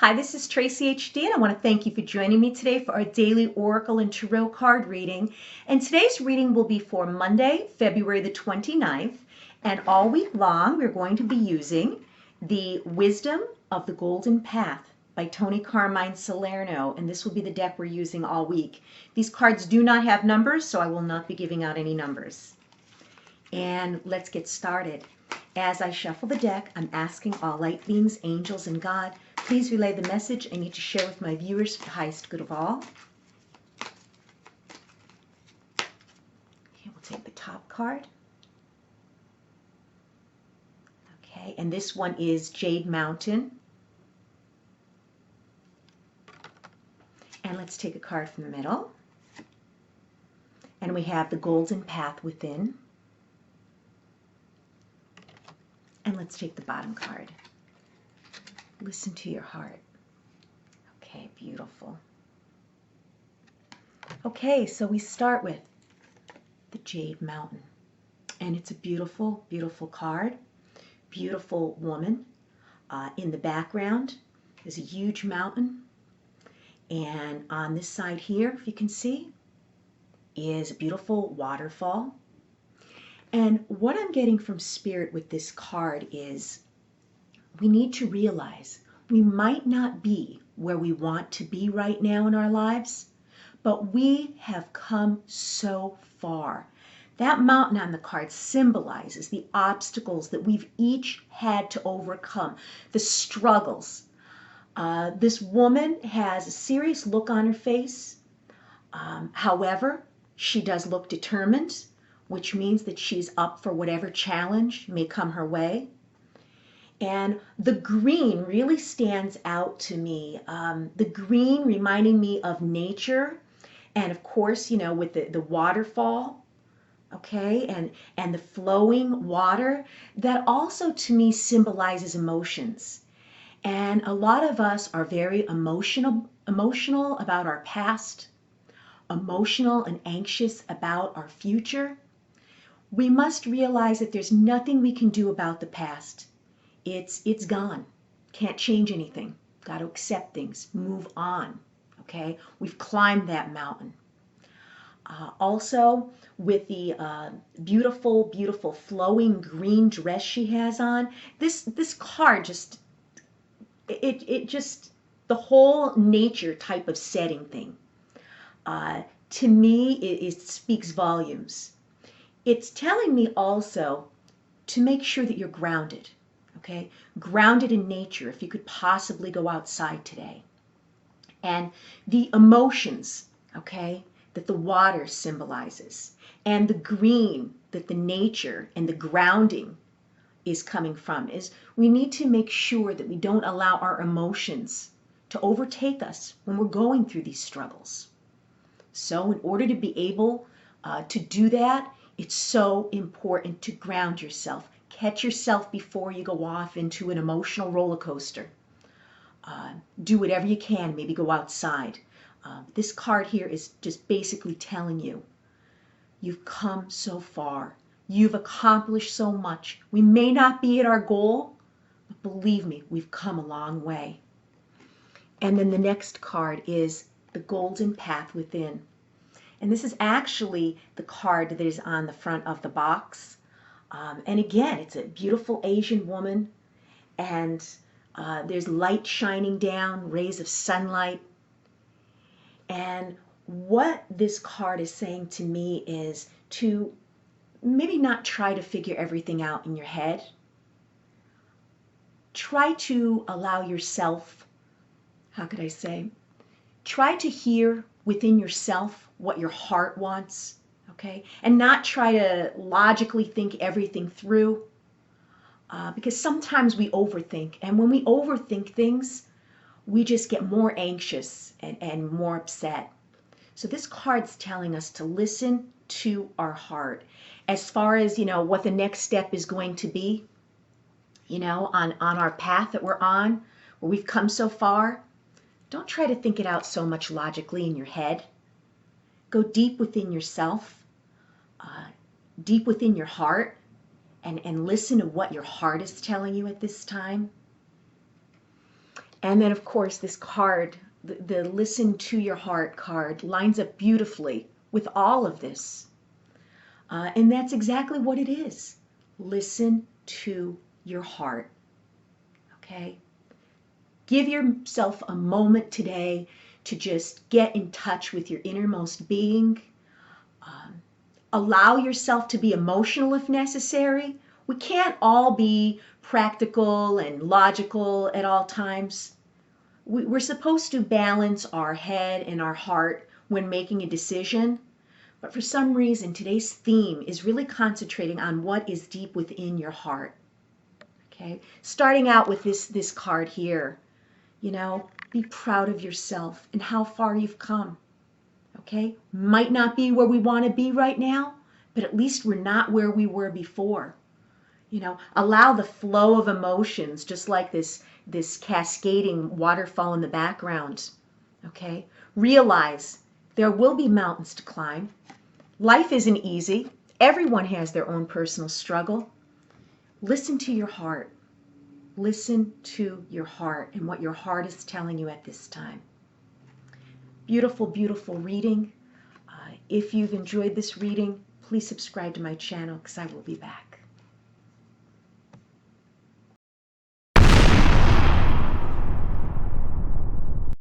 Hi, this is Tracy HD, and I want to thank you for joining me today for our daily Oracle and Tarot card reading. And today's reading will be for Monday, February the 29th. And all week long, we're going to be using the Wisdom of the Golden Path by Tony Carmine Salerno. And this will be the deck we're using all week. These cards do not have numbers, so I will not be giving out any numbers. And let's get started. As I shuffle the deck, I'm asking all light beings, angels, and God, please relay the message I need to share with my viewers for the highest good of all. Okay, we'll take the top card. Okay, and this one is Jade Mountain. And let's take a card from the middle. And we have the Golden Path Within. And let's take the bottom card. Listen to your heart. Okay, beautiful. Okay, so we start with the Jade Mountain. And it's a beautiful, beautiful card. Beautiful woman. In the background is a huge mountain. And on this side here, if you can see, is a beautiful waterfall. And what I'm getting from Spirit with this card is we need to realize we might not be where we want to be right now in our lives, but we have come so far. That mountain on the card symbolizes the obstacles that we've each had to overcome, the struggles. This woman has a serious look on her face. However, she does look determined, which means that she's up for whatever challenge may come her way. And the green really stands out to me. The green reminding me of nature, and of course, with the waterfall, okay, and the flowing water, that also to me symbolizes emotions. And a lot of us are very emotional about our past, emotional and anxious about our future. We must realize that there's nothing we can do about the past. It's gone. Can't change anything. Got to accept things. Move on. Okay? We've climbed that mountain. Also, with the beautiful, beautiful flowing green dress she has on, this card just the whole nature type of setting thing. To me, it speaks volumes. It's telling me also to make sure that you're grounded. Okay, grounded in nature if you could possibly go outside today. And the emotions, okay, that the water symbolizes, and the green that the nature and the grounding is coming from, is we need to make sure that we don't allow our emotions to overtake us when we're going through these struggles. So in order to be able to do that, it's so important to ground yourself. Catch yourself before you go off into an emotional roller coaster. Do whatever you can, maybe go outside. This card here is just basically telling you, you've come so far. You've accomplished so much. We may not be at our goal, but believe me, we've come a long way. And then the next card is the Golden Path Within. And this is actually the card that is on the front of the box. And again, it's a beautiful Asian woman, and there's light shining down, rays of sunlight. And what this card is saying to me is to maybe not try to figure everything out in your head. Try to allow yourself, how could I say, try to hear within yourself what your heart wants. Okay? And not try to logically think everything through, because sometimes we overthink. And when we overthink things, we just get more anxious and more upset. So this card's telling us to listen to our heart. As far as, what the next step is going to be, on our path that we're on, where we've come so far, don't try to think it out so much logically in your head. Go deep within yourself. Deep within your heart, and listen to what your heart is telling you at this time. And then, of course, this card, the Listen to Your Heart card, lines up beautifully with all of this. And that's exactly what it is. Listen to your heart. Okay? Give yourself a moment today to just get in touch with your innermost being. Allow yourself to be emotional if necessary. We can't all be practical and logical at all times. We're supposed to balance our head and our heart when making a decision. But for some reason, today's theme is really concentrating on what is deep within your heart. Okay? Starting out with this card here, be proud of yourself and how far you've come. Okay? Might not be where we want to be right now, but at least we're not where we were before. Allow the flow of emotions, just like this cascading waterfall in the background. Okay? Realize there will be mountains to climb. Life isn't easy. Everyone has their own personal struggle. Listen to your heart. Listen to your heart and what your heart is telling you at this time. Beautiful, beautiful reading. If you've enjoyed this reading, please subscribe to my channel because I will be back.